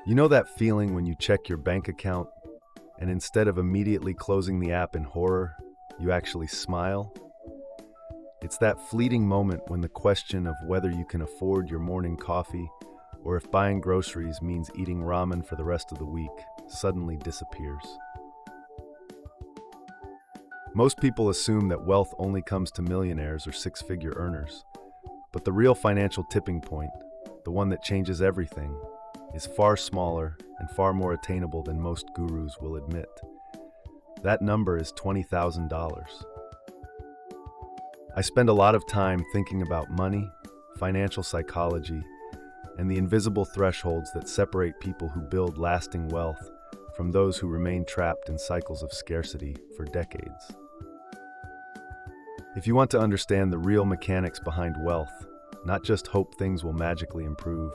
You know that feeling when you check your bank account and instead of immediately closing the app in horror, you actually smile? It's that fleeting moment when the question of whether you can afford your morning coffee or if buying groceries means eating ramen for the rest of the week suddenly disappears. Most people assume that wealth only comes to millionaires or six-figure earners, but the real financial tipping point, the one that changes everything, is far smaller and far more attainable than most gurus will admit. That number is $20,000. I spend a lot of time thinking about money, financial psychology, and the invisible thresholds that separate people who build lasting wealth from those who remain trapped in cycles of scarcity for decades. If you want to understand the real mechanics behind wealth, not just hope things will magically improve,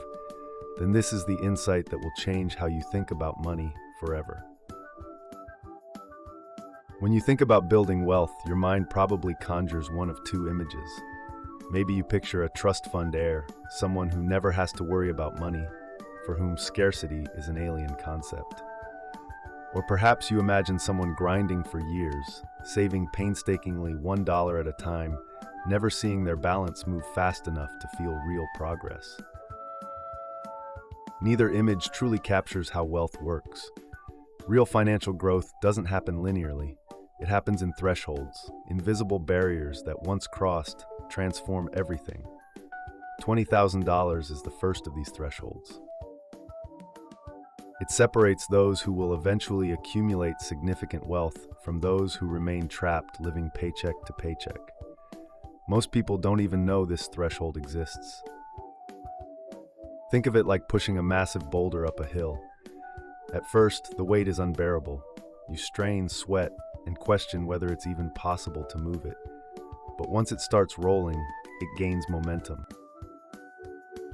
then this is the insight that will change how you think about money forever. When you think about building wealth, your mind probably conjures one of two images. Maybe you picture a trust fund heir, someone who never has to worry about money, for whom scarcity is an alien concept. Or perhaps you imagine someone grinding for years, saving painstakingly $1 at a time, never seeing their balance move fast enough to feel real progress. Neither image truly captures how wealth works. Real financial growth doesn't happen linearly. It happens in thresholds, invisible barriers that once crossed transform everything. $20,000 is the first of these thresholds. It separates those who will eventually accumulate significant wealth from those who remain trapped living paycheck to paycheck. Most people don't even know this threshold exists. Think of it like pushing a massive boulder up a hill. At first, the weight is unbearable. You strain, sweat, and question whether it's even possible to move it. But once it starts rolling, it gains momentum.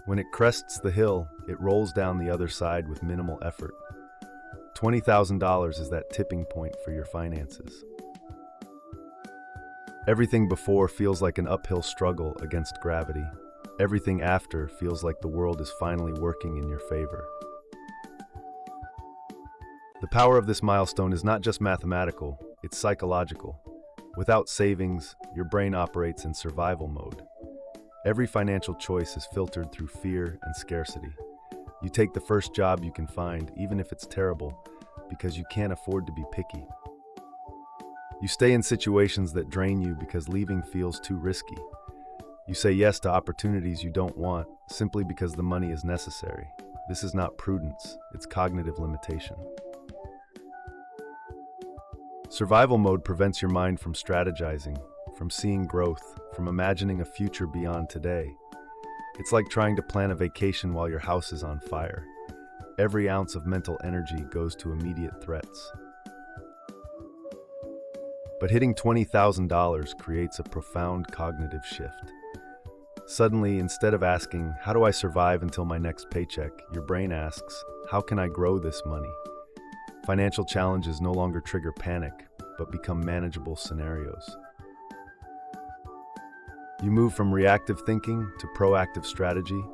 When it crests the hill, it rolls down the other side with minimal effort. $20,000 is that tipping point for your finances. Everything before feels like an uphill struggle against gravity. Everything after feels like the world is finally working in your favor. The power of this milestone is not just mathematical, it's psychological. Without savings, your brain operates in survival mode. Every financial choice is filtered through fear and scarcity. You take the first job you can find, even if it's terrible, because you can't afford to be picky. You stay in situations that drain you because leaving feels too risky. You say yes to opportunities you don't want simply because the money is necessary. This is not prudence, it's cognitive limitation. Survival mode prevents your mind from strategizing, from seeing growth, from imagining a future beyond today. It's like trying to plan a vacation while your house is on fire. Every ounce of mental energy goes to immediate threats. But hitting $20,000 creates a profound cognitive shift. Suddenly, instead of asking, "How do I survive until my next paycheck?" your brain asks, "How can I grow this money?" Financial challenges no longer trigger panic, but become manageable scenarios. You move from reactive thinking to proactive strategy,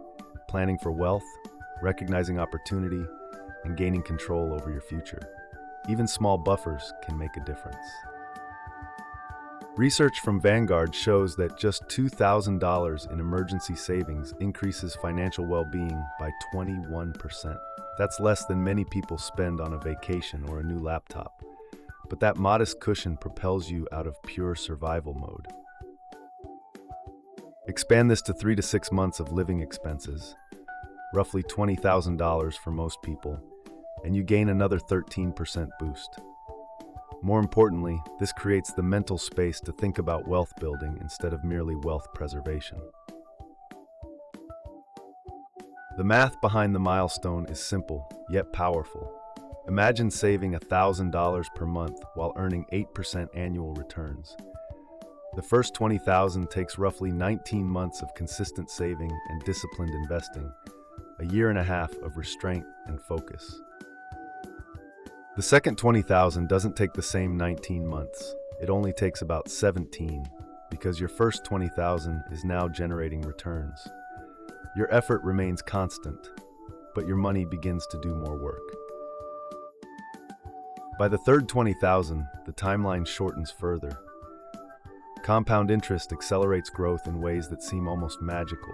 planning for wealth, recognizing opportunity, and gaining control over your future. Even small buffers can make a difference. Research from Vanguard shows that just $2,000 in emergency savings increases financial well-being by 21%. That's less than many people spend on a vacation or a new laptop. But that modest cushion propels you out of pure survival mode. Expand this to 3 to 6 months of living expenses, roughly $20,000 for most people, and you gain another 13% boost. More importantly, this creates the mental space to think about wealth building instead of merely wealth preservation. The math behind the milestone is simple, yet powerful. Imagine saving $1,000 per month while earning 8% annual returns. The first $20,000 takes roughly 19 months of consistent saving and disciplined investing, a year and a half of restraint and focus. The second $20,000 doesn't take the same 19 months. It only takes about 17, because your first $20,000 is now generating returns. Your effort remains constant. but your money begins to do more work. By the third 20,000, the timeline shortens further. Compound interest accelerates growth in ways that seem almost magical.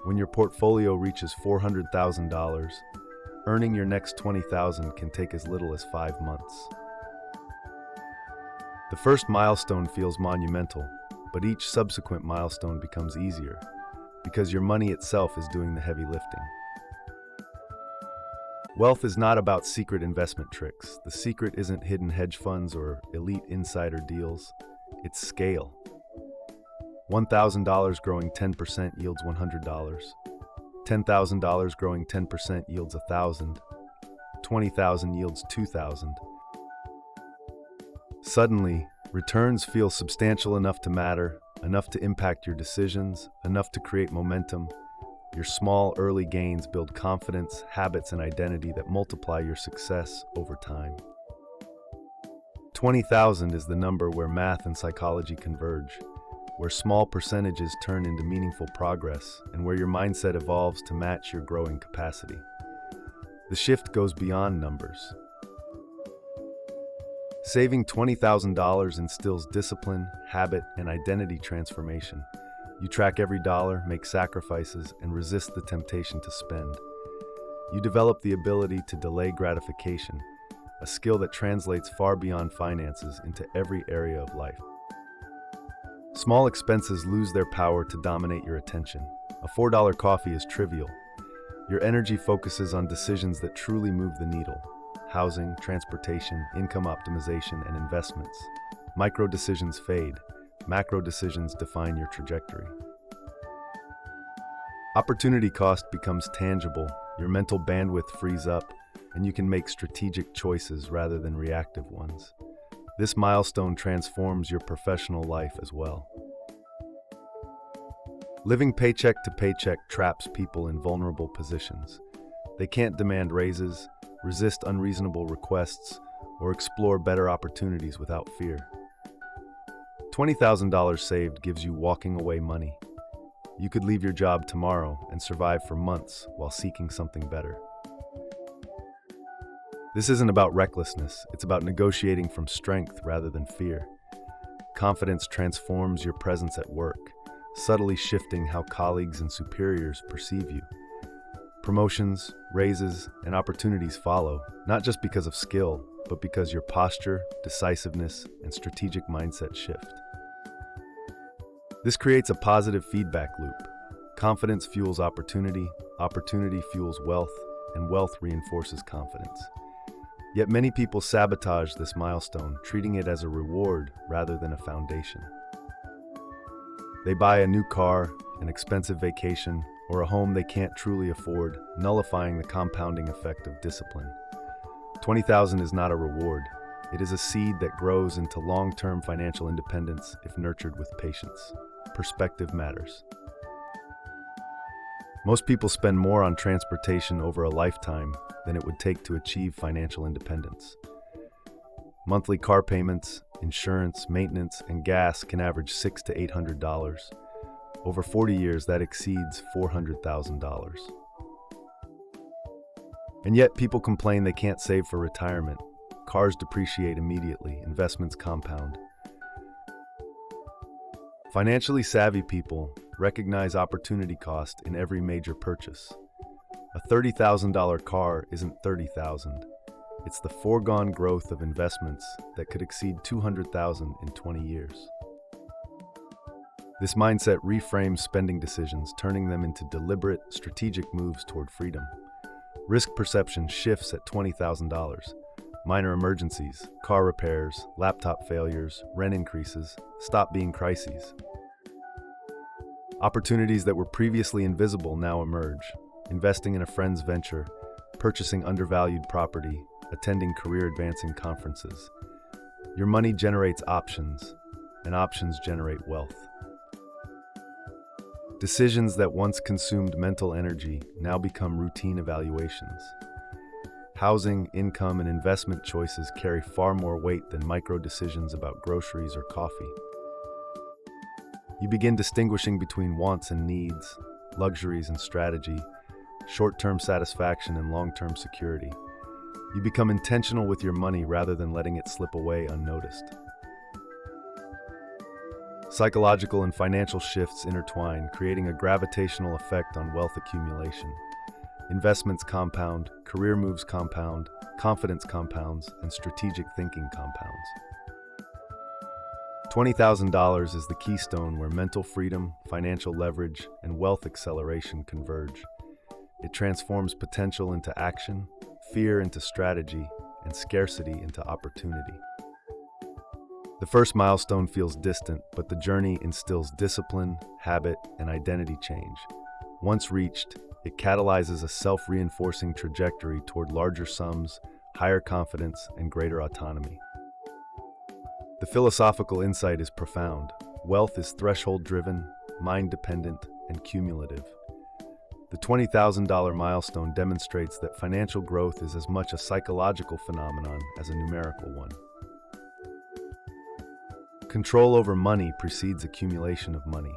When your portfolio reaches $400,000, earning your next 20,000 can take as little as 5 months. The first milestone feels monumental, but each subsequent milestone becomes easier, because your money itself is doing the heavy lifting. Wealth is not about secret investment tricks. The secret isn't hidden hedge funds or elite insider deals. It's scale. $1,000 growing 10% yields $100. $10,000 growing 10% yields $1,000. $20,000 yields $2,000. Suddenly, returns feel substantial enough to matter, enough to impact your decisions, enough to create momentum. Your small, early gains build confidence, habits, and identity that multiply your success over time. 20,000 is the number where math and psychology converge, where small percentages turn into meaningful progress, and where your mindset evolves to match your growing capacity. The shift goes beyond numbers. Saving $20,000 instills discipline, habit, and identity transformation. You track every dollar, make sacrifices, and resist the temptation to spend. You develop the ability to delay gratification, a skill that translates far beyond finances into every area of life. Small expenses lose their power to dominate your attention. A $4 coffee is trivial. Your energy focuses on decisions that truly move the needle: housing, transportation, income optimization, and investments. Micro decisions fade. Macro decisions define your trajectory. Opportunity cost becomes tangible, your mental bandwidth frees up, and you can make strategic choices rather than reactive ones. This milestone transforms your professional life as well. Living paycheck to paycheck traps people in vulnerable positions. They can't demand raises, resist unreasonable requests, or explore better opportunities without fear. $20,000 saved gives you walking away money. You could leave your job tomorrow and survive for months while seeking something better. This isn't about recklessness, it's about negotiating from strength rather than fear. Confidence transforms your presence at work, subtly shifting how colleagues and superiors perceive you. Promotions, raises, and opportunities follow, not just because of skill, but because your posture, decisiveness, and strategic mindset shift. This creates a positive feedback loop. Confidence fuels opportunity, opportunity fuels wealth, and wealth reinforces confidence. Yet many people sabotage this milestone, treating it as a reward rather than a foundation. They buy a new car, an expensive vacation, or a home they can't truly afford, nullifying the compounding effect of discipline. 20,000 is not a reward. It is a seed that grows into long-term financial independence if nurtured with patience. Perspective matters. Most people spend more on transportation over a lifetime than it would take to achieve financial independence. Monthly car payments, insurance, maintenance, and gas can average $600 to $800. Over 40 years, that exceeds $400,000. And yet, people complain they can't save for retirement. Cars depreciate immediately, investments compound. Financially savvy people recognize opportunity cost in every major purchase. A $30,000 car isn't $30,000. It's the foregone growth of investments that could exceed $200,000 in 20 years. This mindset reframes spending decisions, turning them into deliberate, strategic moves toward freedom. Risk perception shifts at $20,000. Minor emergencies, car repairs, laptop failures, rent increases stop being crises. Opportunities that were previously invisible now emerge. Investing in a friend's venture, purchasing undervalued property, attending career-advancing conferences. Your money generates options, and options generate wealth. Decisions that once consumed mental energy now become routine evaluations. Housing, income, and investment choices carry far more weight than micro-decisions about groceries or coffee. You begin distinguishing between wants and needs, luxuries and strategy, short-term satisfaction, and long-term security. You become intentional with your money rather than letting it slip away unnoticed. Psychological and financial shifts intertwine, creating a gravitational effect on wealth accumulation. Investments compound, career moves compound, confidence compounds, and strategic thinking compounds. $20,000 is the keystone where mental freedom, financial leverage, and wealth acceleration converge. It transforms potential into action, fear into strategy, and scarcity into opportunity. The first milestone feels distant, but the journey instills discipline, habit, and identity change. Once reached, it catalyzes a self-reinforcing trajectory toward larger sums, higher confidence, and greater autonomy. The philosophical insight is profound. Wealth is threshold-driven, mind-dependent, and cumulative. The $20,000 milestone demonstrates that financial growth is as much a psychological phenomenon as a numerical one. Control over money precedes accumulation of money.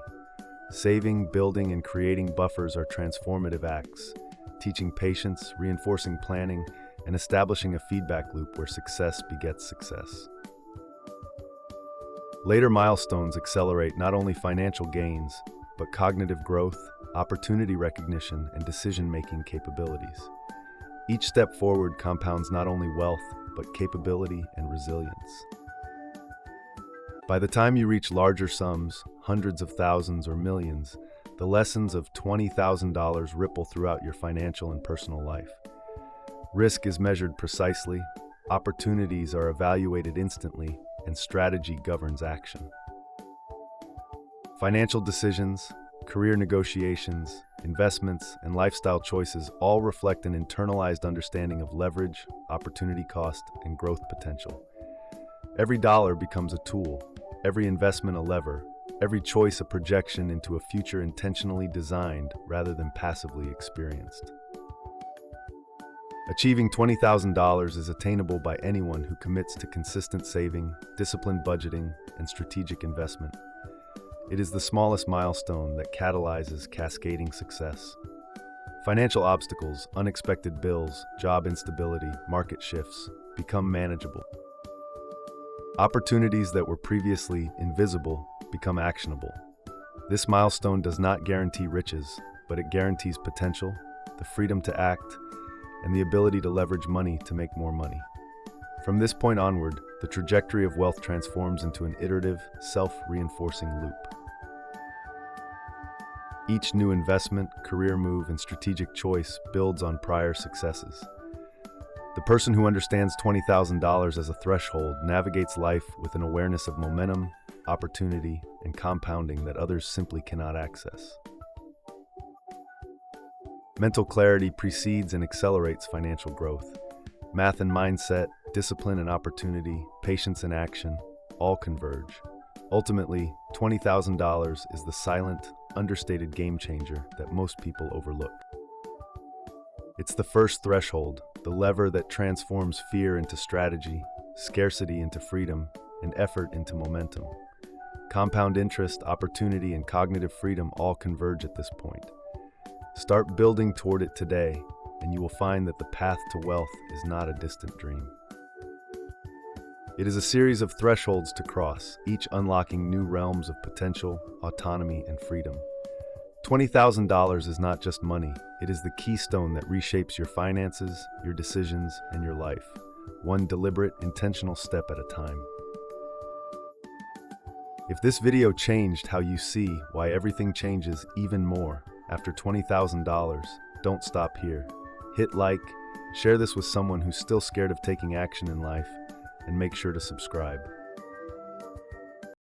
Saving, building, and creating buffers are transformative acts, teaching patience, reinforcing planning, and establishing a feedback loop where success begets success. Later milestones accelerate not only financial gains, but cognitive growth, opportunity recognition, and decision-making capabilities. Each step forward compounds not only wealth, but capability and resilience. By the time you reach larger sums, hundreds of thousands or millions, the lessons of $20,000 ripple throughout your financial and personal life. Risk is measured precisely, opportunities are evaluated instantly, and strategy governs action. Financial decisions, career negotiations, investments, and lifestyle choices all reflect an internalized understanding of leverage, opportunity cost, and growth potential. Every dollar becomes a tool, every investment a lever, every choice a projection into a future intentionally designed rather than passively experienced. Achieving $20,000 is attainable by anyone who commits to consistent saving, disciplined budgeting, and strategic investment. It is the smallest milestone that catalyzes cascading success. Financial obstacles, unexpected bills, job instability, market shifts become manageable. Opportunities that were previously invisible become actionable. This milestone does not guarantee riches, but it guarantees potential, the freedom to act, and the ability to leverage money to make more money. From this point onward, the trajectory of wealth transforms into an iterative, self-reinforcing loop. Each new investment, career move, and strategic choice builds on prior successes. The person who understands $20,000 as a threshold navigates life with an awareness of momentum, opportunity, and compounding that others simply cannot access. Mental clarity precedes and accelerates financial growth. Math and mindset, discipline and opportunity, patience and action, all converge. Ultimately, $20,000 is the silent, understated game changer that most people overlook. It's the first threshold, the lever that transforms fear into strategy, scarcity into freedom, and effort into momentum. Compound interest, opportunity, and cognitive freedom all converge at this point. Start building toward it today, and you will find that the path to wealth is not a distant dream. It is a series of thresholds to cross, each unlocking new realms of potential, autonomy, and freedom. $20,000 is not just money, it is the keystone that reshapes your finances, your decisions, and your life, one deliberate, intentional step at a time. If this video changed how you see why everything changes even more after $20,000, don't stop here. Hit like, share this with someone who's still scared of taking action in life, and make sure to subscribe.